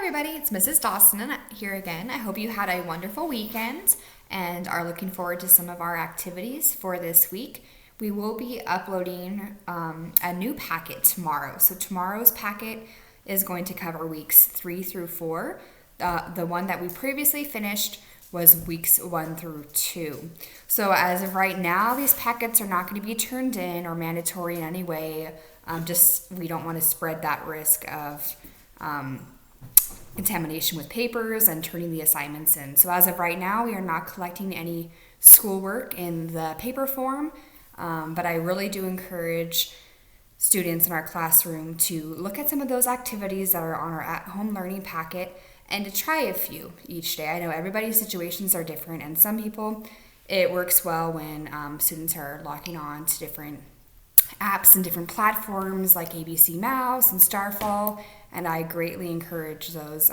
everybody, it's Mrs. Dawson here again. I hope you had a wonderful weekend and are looking forward to some of our activities for this week. We will be uploading a new packet tomorrow. So tomorrow's packet is going to cover weeks 3 through 4. The one that we previously finished was weeks 1 through 2. So as of right now, these packets are not going to be turned in or mandatory in any way. We don't want to spread that risk of contamination with papers and turning the assignments in. So as of right now, we are not collecting any schoolwork in the paper form, but I really do encourage students in our classroom to look at some of those activities that are on our at-home learning packet and to try a few each day. I know everybody's situations are different, and some people, it works well when students are locking on to different apps and different platforms like ABC Mouse and Starfall, and I greatly encourage those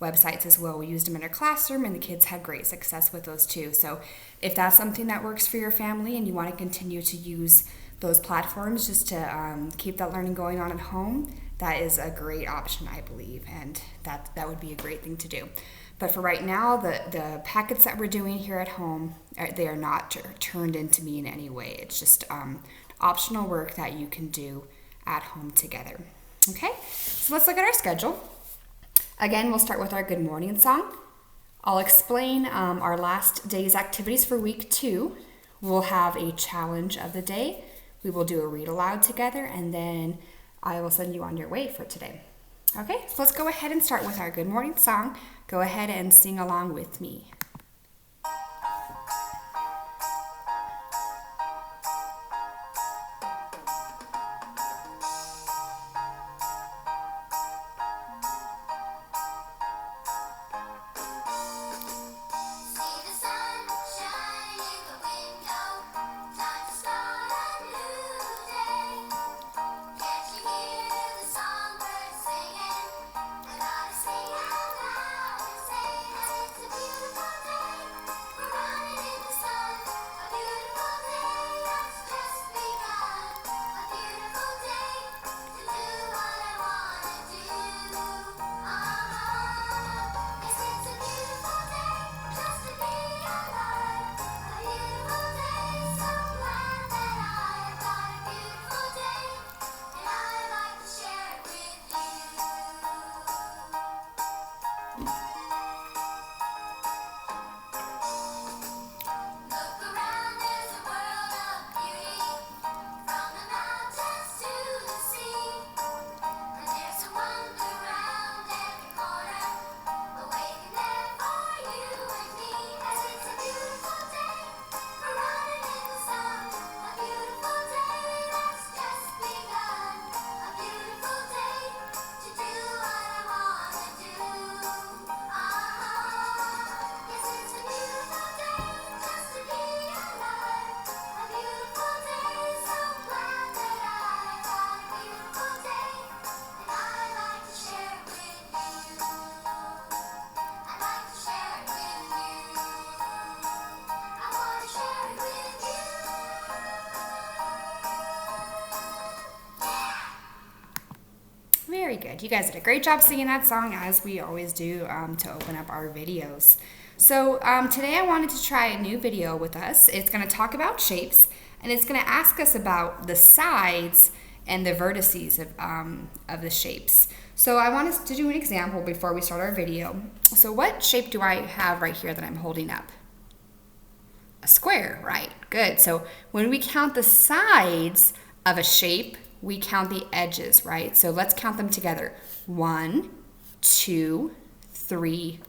websites as well. We used them in our classroom and the kids had great success with those too. So if that's something that works for your family and you want to continue to use those platforms just to keep that learning going on at home, that is a great option, I believe, and that would be a great thing to do. But for right now, the packets that we're doing here at home, they are not turned into me in any way. It's just optional work that you can do at home together. Okay, so let's look at our schedule. Again, we'll start with our good morning song. I'll explain our last day's activities for week 2. We'll have a challenge of the day. We will do a read aloud together, and then I will send you on your way for today. Okay, so let's go ahead and start with our good morning song. Go ahead and sing along with me. Very good. You guys did a great job singing that song, as we always do to open up our videos. So today I wanted to try a new video with us. It's going to talk about shapes, and it's going to ask us about the sides and the vertices of the shapes. So I want us to do an example before we start our video. So what shape do I have right here that I'm holding up? A square, right? Good. So when we count the sides of a shape, we count the edges, right? So let's count them together. 1, 2, 3,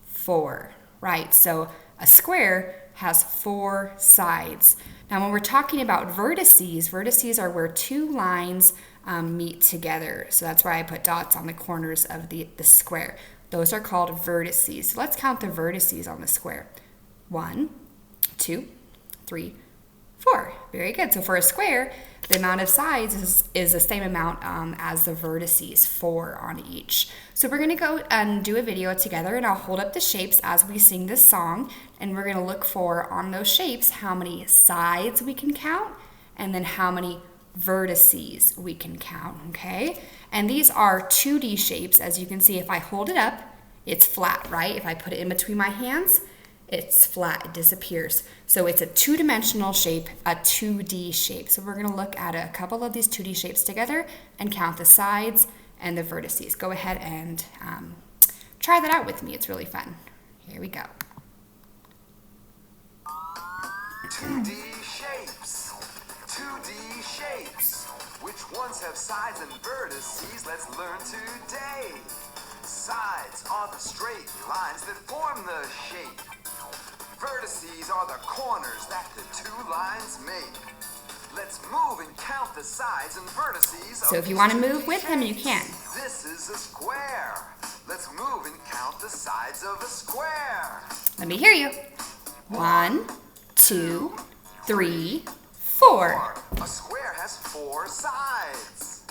4, right? So a square has 4 sides. Now when we're talking about vertices are where 2 lines meet together. So that's why I put dots on the corners of the square. Those are called vertices. So let's count the vertices on the square. 1, 2, 3, 4. Very good. So for a square, the amount of sides is the same amount as the vertices, 4 on each. So we're going to go and do a video together, and I'll hold up the shapes as we sing this song, and we're going to look for on those shapes how many sides we can count and then how many vertices we can count, okay? And these are 2D shapes. As you can see, if I hold it up, it's flat, right? If I put it in between my hands, it's flat, it disappears. So it's a two-dimensional shape, a 2D shape. So we're gonna look at a couple of these 2D shapes together and count the sides and the vertices. Go ahead and try that out with me. It's really fun. Here we go. 2D shapes, 2D shapes. Which ones have sides and vertices? Let's learn today. Sides are the straight lines that form the shape. Vertices are the corners that the two lines make. Let's move and count the sides and vertices. So if you want to move with him, you can. This is a square. Let's move and count the sides of a square. Let me hear you. 1, 2, 3, 4. A square has 4 sides.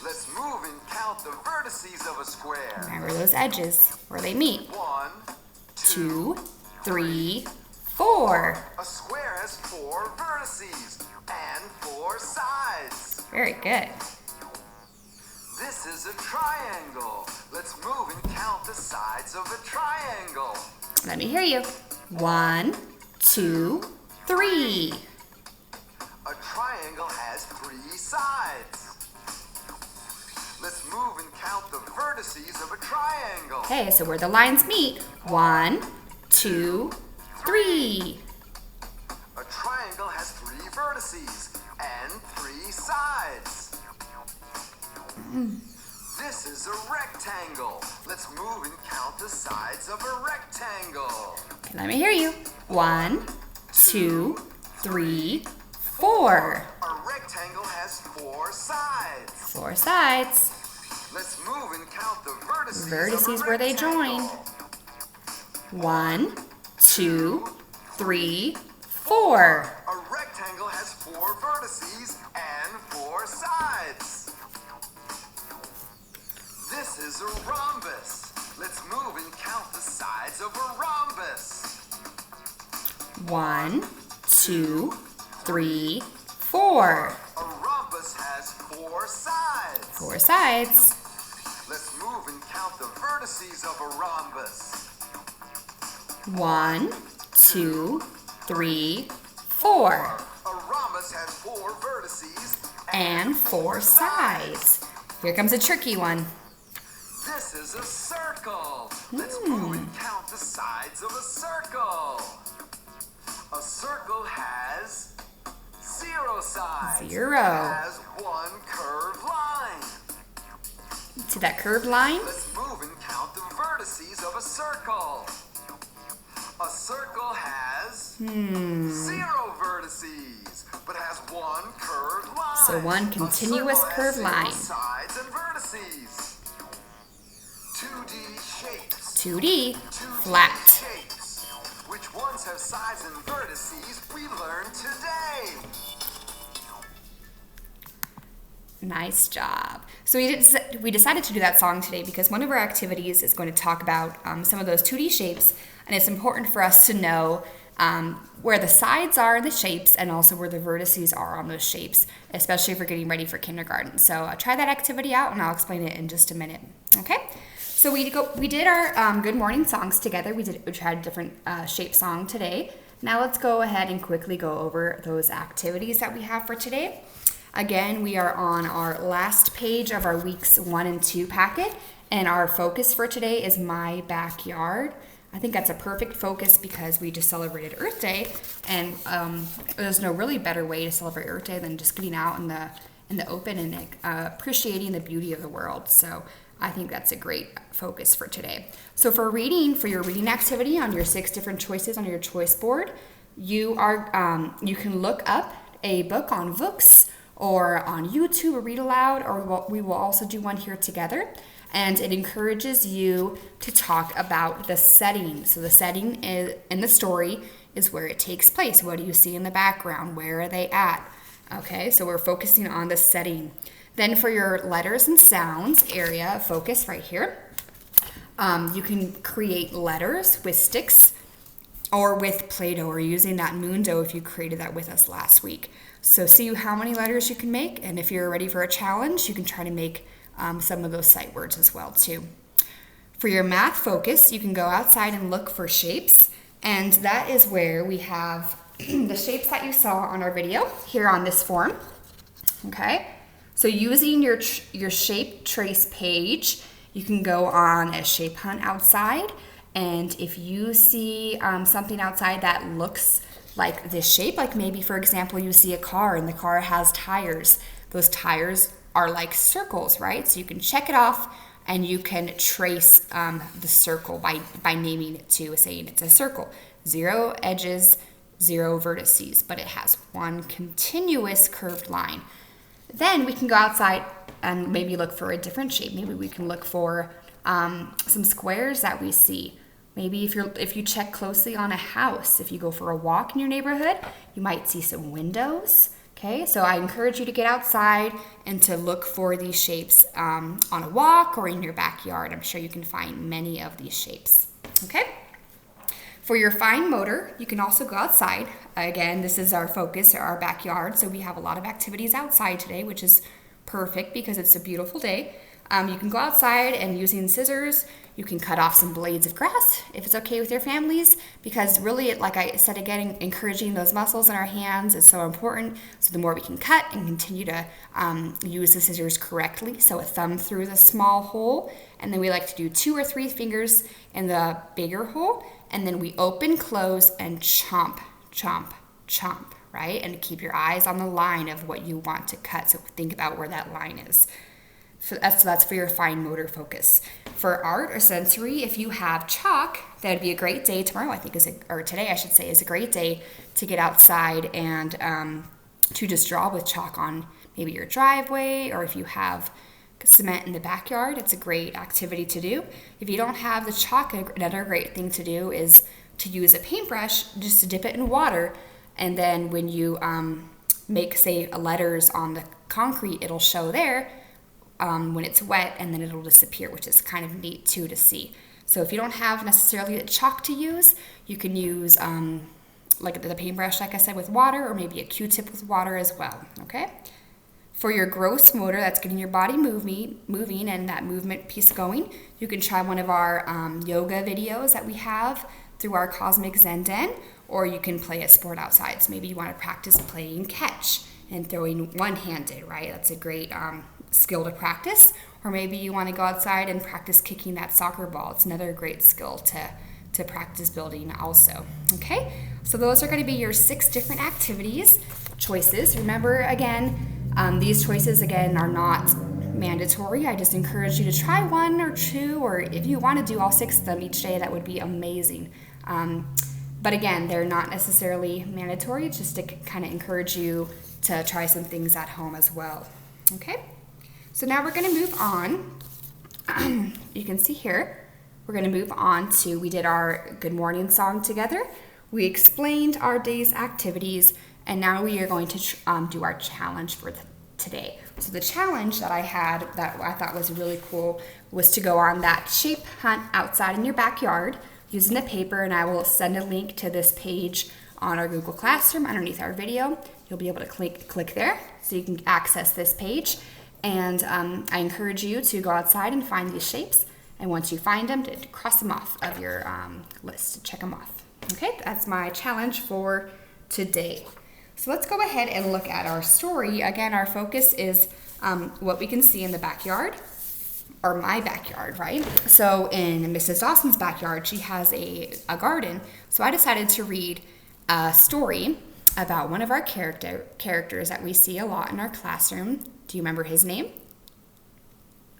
Let's move and count the vertices of a square. Remember those edges where they meet. 1, 2, 3, 4. A square has 4 vertices and 4 sides. Very good. This is a triangle. Let's move and count the sides of a triangle. Let me hear you. 1, 2, 3. A triangle has 3 sides. Let's move and count the vertices of a triangle. Okay, so where the lines meet. 1, 2, 3. A triangle has 3 vertices and 3 sides. This is a rectangle. Let's move and count the sides of a rectangle. Okay, let me hear you. 1, 2, 3, 4. A rectangle has 4 sides. 4 sides. Let's move and count the vertices. Vertices of a where they rectangle. join. 1, 2, 3, 4. A rectangle has 4 vertices and 4 sides. This is a rhombus. Let's move and count the sides of a rhombus. 1, 2, 3, 4. A rhombus has 4 sides. 4 sides. Let's move and count the vertices of a rhombus. 1, 2, 3, 4. A rhombus has 4 vertices And 4 sides. Here comes a tricky one. This is a circle. Let's move and count the sides of a circle. A circle has 0 sides. 0. It has 1 curved line. See that curved line? Let's move and count the vertices of a circle. A circle has 0 vertices, but has 1 curved line. So one continuous A circle curved has line. 0 sides and vertices. 2D shapes. 2D, 2D flat. shapes. Which ones have sides and vertices we learned today? Nice job. So we decided to do that song today because one of our activities is going to talk about some of those 2D shapes, and it's important for us to know where the sides are in the shapes and also where the vertices are on those shapes, especially if we're getting ready for kindergarten. So try that activity out, and I'll explain it in just a minute. Okay? So we did our good morning songs together. We tried a different shape song today. Now let's go ahead and quickly go over those activities that we have for today. Again, we are on our last page of our weeks 1 and 2 packet, and our focus for today is my backyard. I think that's a perfect focus because we just celebrated Earth Day, and there's no really better way to celebrate Earth Day than just getting out in the open and appreciating the beauty of the world. So I think that's a great focus for today. So for your reading activity on your 6 different choices on your choice board, you can look up a book on Vooks or on YouTube or read aloud, or we will also do one here together. And it encourages you to talk about the setting. So the setting in the story is where it takes place. What do you see in the background? Where are they at? Okay, so we're focusing on the setting. Then for your letters and sounds area, focus right here. You can create letters with sticks or with Play-Doh, or using that moon dough if you created that with us last week. So see how many letters you can make, and if you're ready for a challenge, you can try to make some of those sight words as well too. For your math focus, you can go outside and look for shapes, and that is where we have the shapes that you saw on our video here on this form. Okay, so using your shape trace page, you can go on a shape hunt outside, and if you see something outside that looks like this shape, like maybe for example you see a car and the car has tires, those tires are like circles, right? So you can check it off and you can trace the circle by naming it too, saying it's a circle. 0 edges, 0 vertices, but it has one continuous curved line. Then we can go outside and maybe look for a different shape. Maybe we can look for some squares that we see. Maybe if you check closely on a house, if you go for a walk in your neighborhood, you might see some windows. Okay, so I encourage you to get outside and to look for these shapes on a walk or in your backyard. I'm sure you can find many of these shapes. Okay, for your fine motor, you can also go outside. Again, this is our focus, our backyard, so we have a lot of activities outside today, which is perfect because it's a beautiful day. You can go outside and using scissors, you can cut off some blades of grass if it's okay with your families, because really, like I said again, encouraging those muscles in our hands is so important. So the more we can cut and continue to use the scissors correctly, so a thumb through the small hole, and then we like to do 2 or 3 fingers in the bigger hole, and then we open, close, and chomp, chomp, chomp, right? And keep your eyes on the line of what you want to cut, so think about where that line is. So that's for your fine motor focus. For art or sensory, if you have chalk, that would be a great day tomorrow, I think, or today, I should say, is a great day to get outside and to just draw with chalk on maybe your driveway, or if you have cement in the backyard, it's a great activity to do. If you don't have the chalk, another great thing to do is to use a paintbrush, just to dip it in water, and then when you make, say, letters on the concrete, it'll show there when it's wet, and then it'll disappear, which is kind of neat too to see. So if you don't have necessarily the chalk to use, you can use like the paintbrush, like I said, with water, or maybe a Q-tip with water as well. Okay. For your gross motor, that's getting your body moving and that movement piece going, you can try one of our yoga videos that we have through our Cosmic Zen Den, or you can play a sport outside. So maybe you want to practice playing catch and throwing one-handed, right? That's a great skill to practice. Or maybe you want to go outside and practice kicking that soccer ball. It's another great skill to practice building also. Okay, so those are going to be your 6 different activities choices. Remember, again, these choices again are not mandatory. I just encourage you to try 1 or 2, or if you want to do all 6 of them each day, that would be amazing. But again, they're not necessarily mandatory. It's just to kind of encourage you to try some things at home as well. Okay, so now we're going to move on. You can see here, we're going to move on to, we did our good morning song together. We explained our day's activities, and now we are going to do our challenge for today. So the challenge that I had that I thought was really cool was to go on that shape hunt outside in your backyard using the paper, and I will send a link to this page on our Google Classroom underneath our video. You'll be able to click there so you can access this page. And I encourage you to go outside and find these shapes, and once you find them, to cross them off of your list, check them off. Okay, that's my challenge for today. So let's go ahead and look at our story. Again, our focus is what we can see in the backyard, or my backyard, right? So in Mrs. Dawson's backyard, she has a garden. So I decided to read a story about one of our characters that we see a lot in our classroom. Do you remember his name?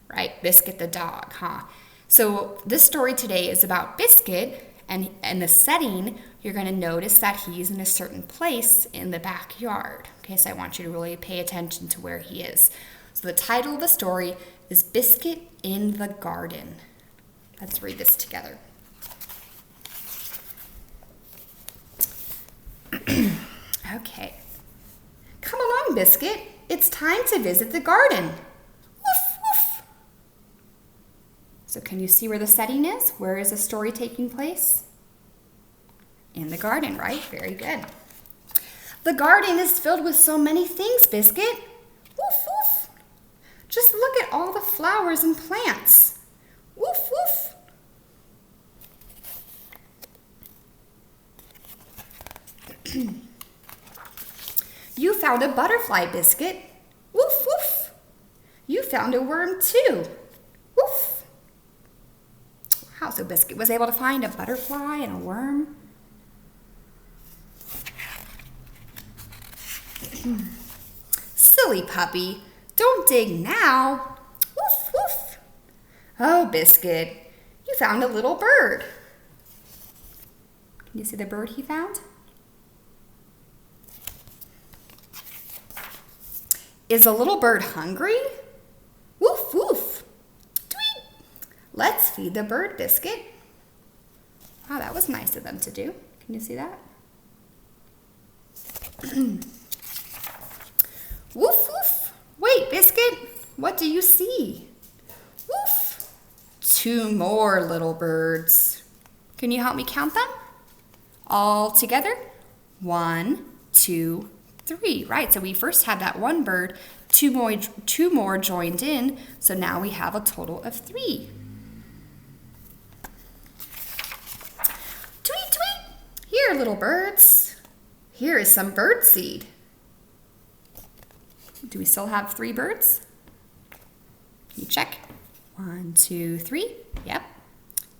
Right, Biscuit the dog, huh? So this story today is about Biscuit, and in the setting, you're going to notice that he's in a certain place in the backyard. Okay, so I want you to really pay attention to where he is. So the title of the story is Biscuit in the Garden. Let's read this together. Okay. Come along, Biscuit. It's time to visit the garden. Woof, woof. So can you see where the setting is? Where is the story taking place? In the garden, right? Very good. The garden is filled with so many things, Biscuit. Woof, woof. Just look at all the flowers and plants. Woof, woof. You found a butterfly, Biscuit. Woof, woof. You found a worm too. Woof. Wow, so Biscuit was able to find a butterfly and a worm. Silly puppy, don't dig now. Woof, woof. Oh, Biscuit, you found a little bird. Can you see the bird he found? Is the little bird hungry? Woof, woof. Tweet. Let's feed the bird, Biscuit. Wow, that was nice of them to do. Can you see that? Woof, woof. Wait, Biscuit, what do you see? Woof. 2 more little birds. Can you help me count them? All together? 1, 2, 3. Right, so we first had that one bird, two more joined in, so now we have a total of 3. Tweet, tweet. Here, little birds. Here is some bird seed. Do we still have 3 birds? Can you check? 1, 2, 3. Yep.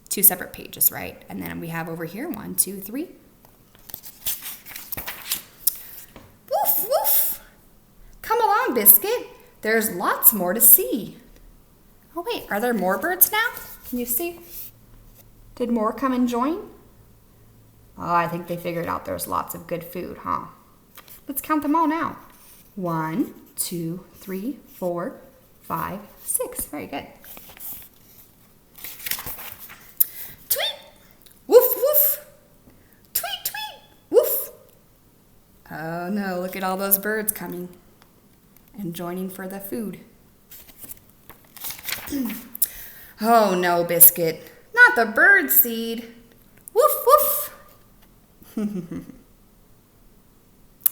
2 separate pages, right? And then we have over here 1, 2, 3. Woof, woof. Come along, Biscuit. There's lots more to see. Oh, wait, are there more birds now? Can you see? Did more come and join? Oh, I think they figured out there's lots of good food, huh? Let's count them all now. 1, 2, 3, 4, 5, 6. Very good. Tweet! Woof, woof! Tweet, tweet! Woof! Oh no, look at all those birds coming and joining for the food. Oh no, Biscuit, not the bird seed. Woof, woof!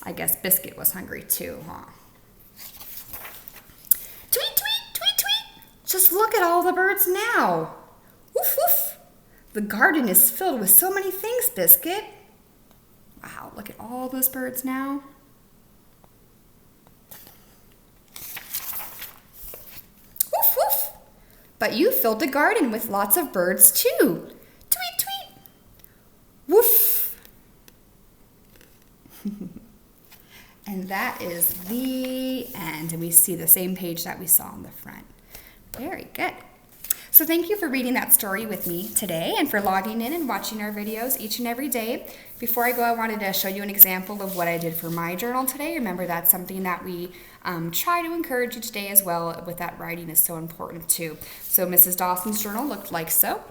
I guess Biscuit was hungry too, huh? Tweet, tweet, tweet, tweet! Just look at all the birds now. Woof, woof! The garden is filled with so many things, Biscuit. Wow, look at all those birds now. Woof, woof! But you filled the garden with lots of birds too. Tweet, tweet! Woof! And that is the end. And we see the same page that we saw on the front. Very good. So thank you for reading that story with me today and for logging in and watching our videos each and every day. Before I go, I wanted to show you an example of what I did for my journal today. Remember, that's something that we try to encourage you today as well, with that writing is so important too. So Mrs. Dawson's journal looked like so.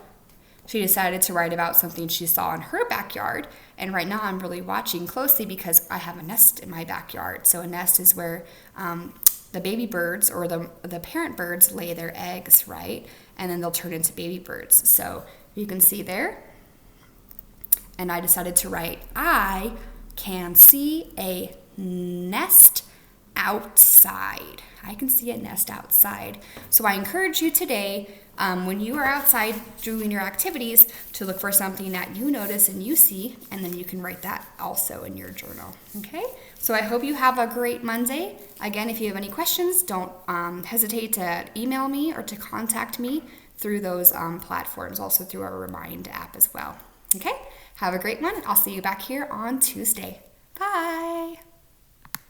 She decided to write about something she saw in her backyard, and right now I'm really watching closely because I have a nest in my backyard. So a nest is where the baby birds or the parent birds lay their eggs, right? And then they'll turn into baby birds. So you can see there. And I decided to write, I can see a nest outside. I can see a nest outside. So I encourage you today, when you are outside doing your activities, to look for something that you notice and you see, and then you can write that also in your journal. Okay? So I hope you have a great Monday. Again, if you have any questions, don't hesitate to email me or to contact me through those platforms, also through our Remind app as well. Okay? Have a great one. I'll see you back here on Tuesday. Bye.